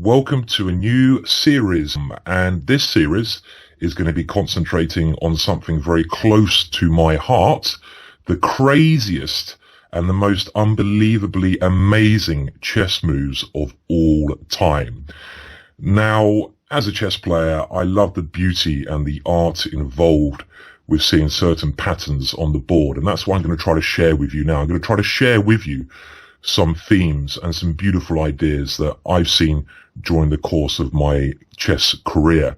Welcome to a new series, and this series is going to be concentrating on something very close to my heart, the craziest and the most unbelievably amazing chess moves of all time. Now, as a chess player, I love the beauty and the art involved with seeing certain patterns on the board, and that's what I'm going to try to share with you now. I'm going to try to share with you some themes and some beautiful ideas that I've seen during the course of my chess career.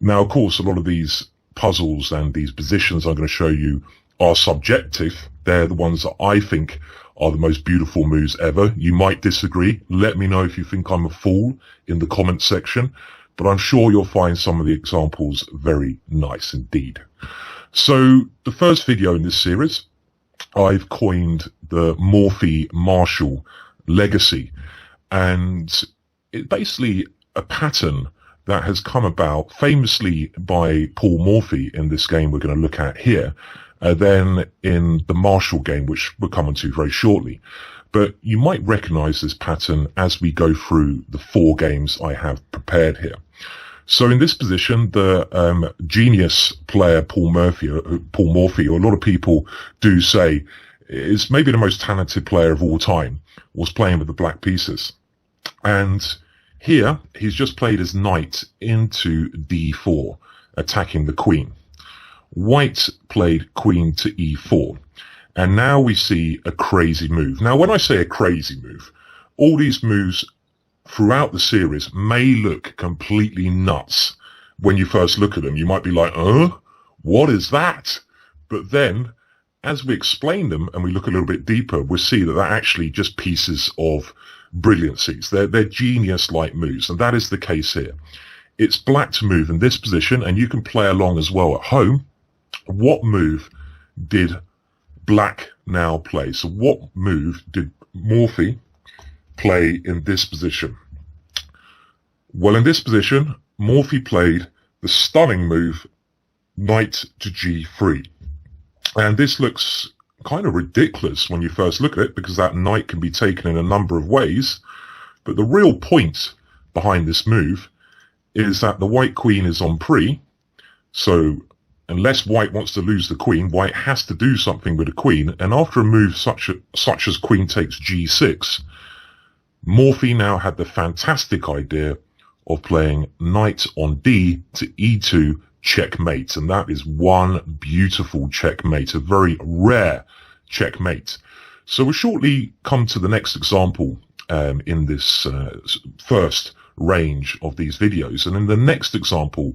Now, of course, a lot of these puzzles and these positions I'm going to show you are subjective. They're the ones that I think are the most beautiful moves ever. You might disagree. Let me know if you think I'm a fool in the comment section, but I'm sure you'll find some of the examples very nice indeed. So the first video in this series, I've coined the Morphy-Marshall legacy, and it's basically a pattern that has come about famously by Paul Morphy in this game we're going to look at here, then in the Marshall game, which we'll come on to very shortly. But you might recognize this pattern as we go through the 4 games I have prepared here. So in this position, the genius player Paul Morphy, or a lot of people do say is maybe the most talented player of all time, was playing with the black pieces. And here, he's just played his knight into d4, attacking the queen. White played queen to e4. And now we see a crazy move. Now, when I say a crazy move, all these moves throughout the series may look completely nuts. When you first look at them, you might be like, what is that? But then, as we explain them and we look a little bit deeper, we'll see that they're actually just pieces of brilliancies. They're genius-like moves, and that is the case here. It's black to move in this position, and you can play along as well at home. What move did black now play? So what move did Morphy play in this position? Well, in this position, Morphy played the stunning move knight to g3. And this looks kind of ridiculous when you first look at it, because that knight can be taken in a number of ways. But the real point behind this move is that the white queen is on pre. So unless white wants to lose the queen, white has to do something with the queen. And after a move such as queen takes g6, Morphy now had the fantastic idea of playing knight on d to e2 checkmate. And that is one beautiful checkmate, a very rare checkmate. So we'll shortly come to the next example in this first range of these videos. And in the next example,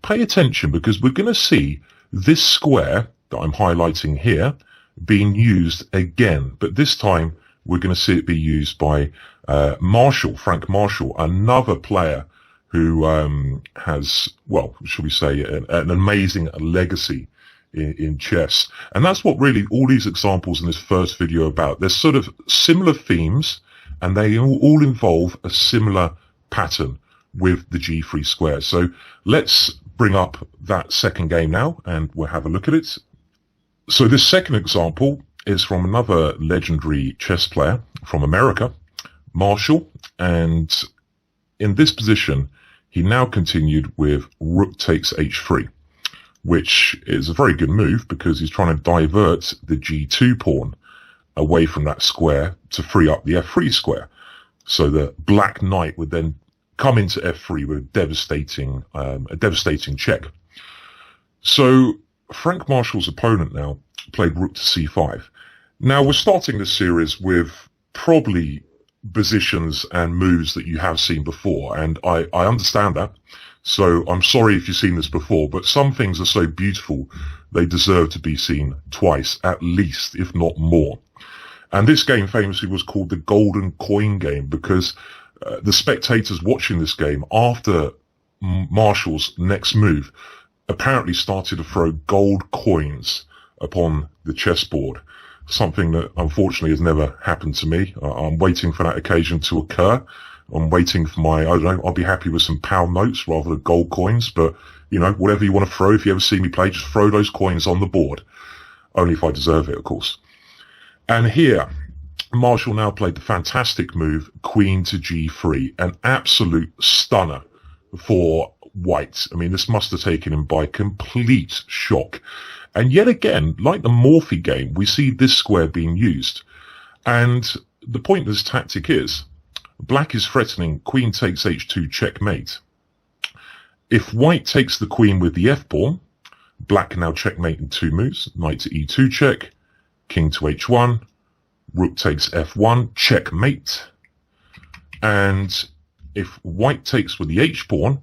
pay attention, because we're going to see this square that I'm highlighting here being used again. But this time, we're going to see it be used by Frank Marshall, another player who has, well, shall we say, an amazing legacy in chess. And that's what really all these examples in this first video are about. There's sort of similar themes, and they all involve a similar pattern with the G3 square. So let's bring up that second game now, and we'll have a look at it. So this second example is from another legendary chess player from America, Marshall, and in this position, he now continued with rook takes h3, which is a very good move because he's trying to divert the g2 pawn away from that square to free up the f3 square. So the black knight would then come into f3 with a devastating check. So Frank Marshall's opponent now played rook to c5. Now we're starting this series with probably positions and moves that you have seen before, and I understand that. So I'm sorry if you've seen this before, but some things are so beautiful they deserve to be seen twice at least, if not more. And this game famously was called the Golden Coin Game because the spectators watching this game after Marshall's next move apparently started to throw gold coins upon the chessboard. Something that unfortunately has never happened to me. I'm waiting for that occasion to occur. I'm waiting for I don't know, I'll be happy with some pound notes rather than gold coins, but, you know, whatever you want to throw, if you ever see me play, just throw those coins on the board. Only if I deserve it, of course. And here, Marshall now played the fantastic move, queen to g3, an absolute stunner for white. I mean, this must have taken him by complete shock. And yet again, like the Morphy game, we see this square being used. And the point of this tactic is, black is threatening queen takes h2 checkmate. If white takes the queen with the f-pawn, black can now checkmate in 2 moves, knight to e2 check, king to h1, rook takes f1, checkmate. And if white takes with the h-pawn,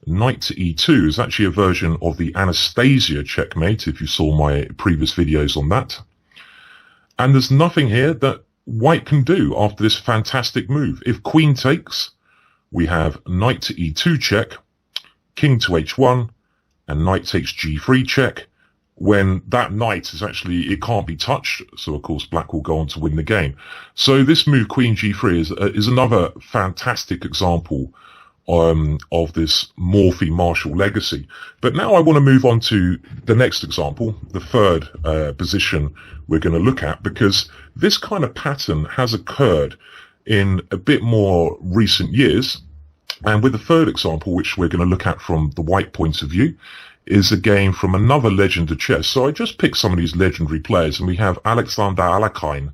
knight to e2 is actually a version of the Anastasia checkmate, if you saw my previous videos on that. And there's nothing here that white can do after this fantastic move. If queen takes, we have knight to e2 check, king to h1, and knight takes g3 check, when that knight is actually, it can't be touched, so of course black will go on to win the game. So this move, queen g3, is another fantastic example of this Morphy Marshall legacy. But now I want to move on to the next example, the third position we're going to look at, because this kind of pattern has occurred in a bit more recent years. And with the third example, which we're going to look at from the white point of view, is a game from another legend of chess. So I just picked some of these legendary players, and we have Alexander Alekhine,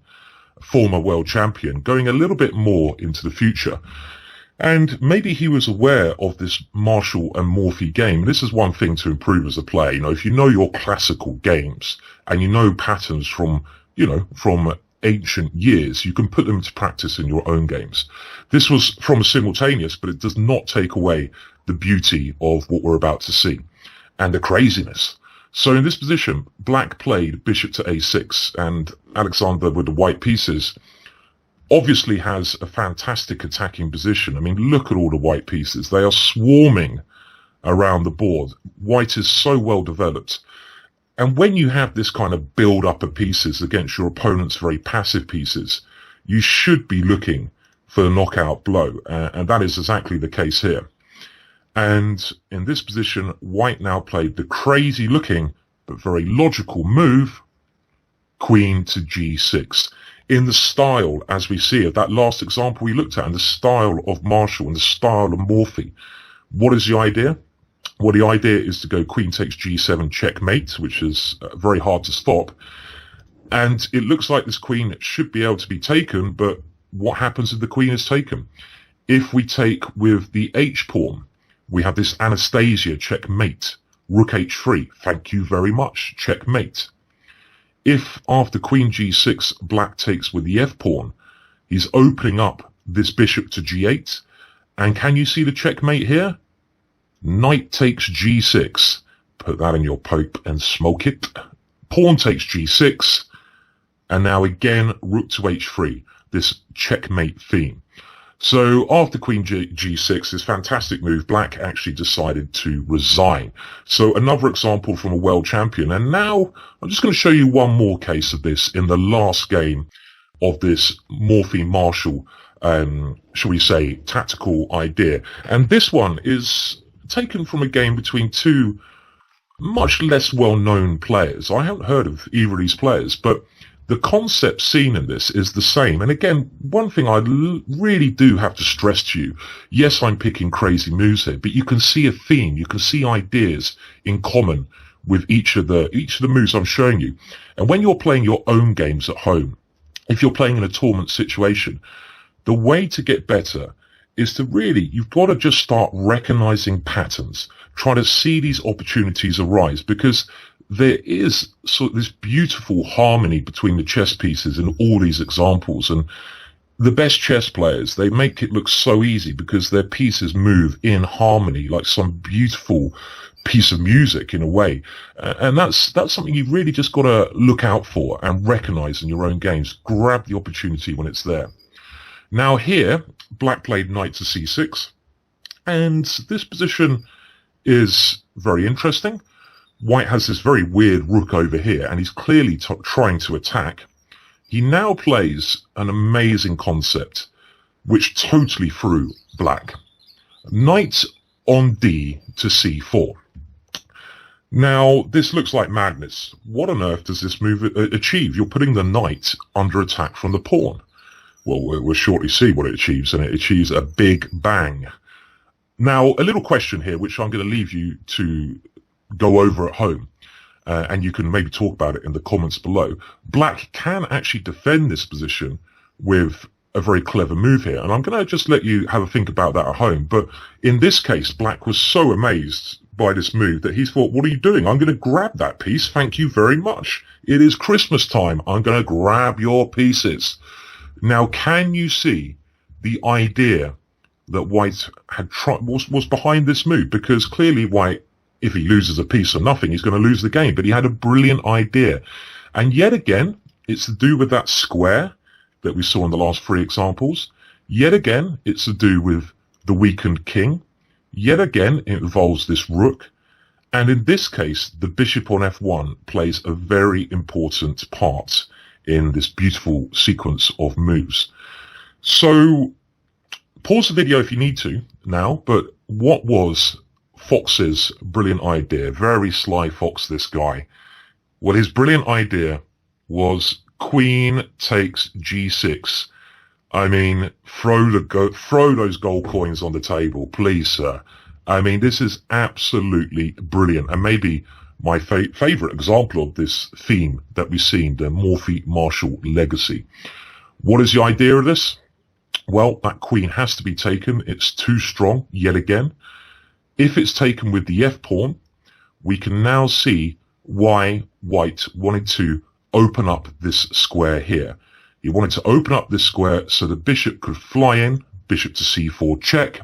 former world champion, going a little bit more into the future. And maybe he was aware of this Marshall and Morphy game. This is one thing to improve as a player. You know, if you know your classical games and you know patterns from, from ancient years, you can put them into practice in your own games. This was from a simultaneous, but it does not take away the beauty of what we're about to see and the craziness. So in this position, black played bishop to a6, and Alexander with the white pieces obviously has a fantastic attacking position. I mean, look at all the white pieces. They are swarming around the board. White is so well developed. And when you have this kind of build up of pieces against your opponent's very passive pieces, you should be looking for the knockout blow. And that is exactly the case here. And in this position, white now played the crazy looking but very logical move, queen to g6. In the style, as we see of that last example we looked at, in the style of Marshall and the style of Morphy. What is the idea? Well, the idea is to go queen takes g7 checkmate, which is very hard to stop. And it looks like this queen should be able to be taken, but what happens if the queen is taken? If we take with the h-pawn, we have this Anastasia checkmate, rook h3, thank you very much, checkmate. If after queen g6, black takes with the f-pawn, he's opening up this bishop to g8. And can you see the checkmate here? Knight takes g6. Put that in your pipe and smoke it. Pawn takes g6. And now again, rook to h3, this checkmate theme. So after queen g6, this fantastic move, black actually decided to resign. So another example from a world champion. And now I'm just going to show you one more case of this in the last game of this Morphy Marshall, shall we say, tactical idea. And this one is taken from a game between two much less well-known players. I haven't heard of either of these players, but the concept seen in this is the same. And again, one thing I really do have to stress to you, yes, I'm picking crazy moves here, but you can see a theme, you can see ideas in common with each of the moves I'm showing you. And when you're playing your own games at home, if you're playing in a tournament situation, the way to get better is to really, you've got to just start recognizing patterns, try to see these opportunities arise, because there is sort of this beautiful harmony between the chess pieces in all these examples. And the best chess players, they make it look so easy because their pieces move in harmony, like some beautiful piece of music in a way. And that's something you've really just got to look out for and recognize in your own games. Grab the opportunity when it's there. Now here, black played knight to c6. And this position is very interesting. White has this very weird rook over here, and he's clearly trying to attack. He now plays an amazing concept, which totally threw black. Knight on d to c4. Now, this looks like madness. What on earth does this move achieve? You're putting the knight under attack from the pawn. Well, we'll shortly see what it achieves, and it achieves a big bang. Now, a little question here, which I'm going to leave you to go over at home, and you can maybe talk about it in the comments below. Black can actually defend this position with a very clever move here, and I'm going to just let you have a think about that at home. But in this case, Black was so amazed by this move that he thought, what are you doing? I'm going to grab that piece. Thank you very much. It is Christmas time. I'm going to grab your pieces. Now, can you see the idea that White had was behind this move? Because clearly White, if he loses a piece or nothing, he's going to lose the game. But he had a brilliant idea. And yet again, it's to do with that square that we saw in the last 3 examples. Yet again, it's to do with the weakened king. Yet again, it involves this rook. And in this case, the bishop on f1 plays a very important part in this beautiful sequence of moves. So, pause the video if you need to now, but what was Fox's brilliant idea? Very sly fox, this guy. Well, his brilliant idea was queen takes g6. I mean, throw those gold coins on the table, please, sir. I mean, this is absolutely brilliant, and maybe my favorite example of this theme that we've seen, the Morphy Marshall legacy. What is the idea of this? Well, that queen has to be taken. It's too strong, yet again. If it's taken with the f-pawn, we can now see why White wanted to open up this square here. He wanted to open up this square so the bishop could fly in, bishop to c4 check.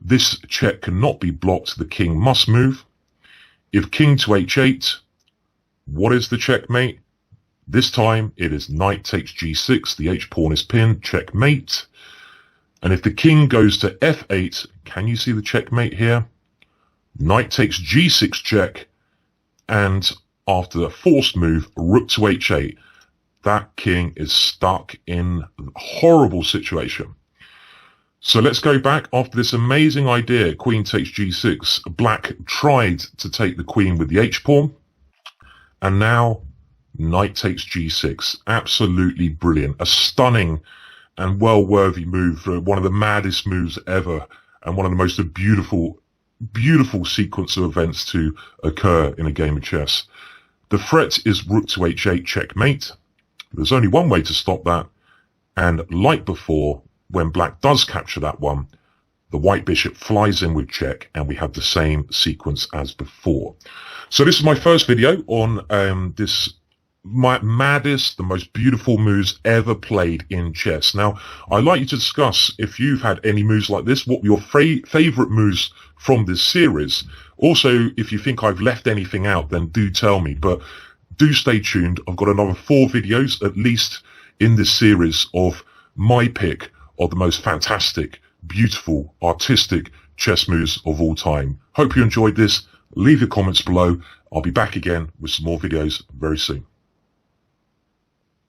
This check cannot be blocked, the king must move. If king to h8, what is the checkmate? This time it is knight takes g6, the h-pawn is pinned, checkmate. And if the king goes to f8, can you see the checkmate here? Knight takes g6 check, and after the forced move, rook to h8, that king is stuck in a horrible situation. So let's go back. After this amazing idea, queen takes g6, Black tried to take the queen with the h-pawn, and now knight takes g6. Absolutely brilliant. A stunning and well-worthy move, one of the maddest moves ever, and one of the most beautiful sequence of events to occur in a game of chess. The threat is rook to h8 checkmate. There's only one way to stop that, and like before, when Black does capture that one, the white bishop flies in with check, and we have the same sequence as before. So this is my first video on my maddest, the most beautiful moves ever played in chess. Now, I'd like you to discuss if you've had any moves like this, what your favorite moves from this series. Also, if you think I've left anything out, then do tell me, but do stay tuned. I've got another 4 videos, at least, in this series of my pick of the most fantastic, beautiful, artistic chess moves of all time. Hope you enjoyed this. Leave your comments below. I'll be back again with some more videos very soon.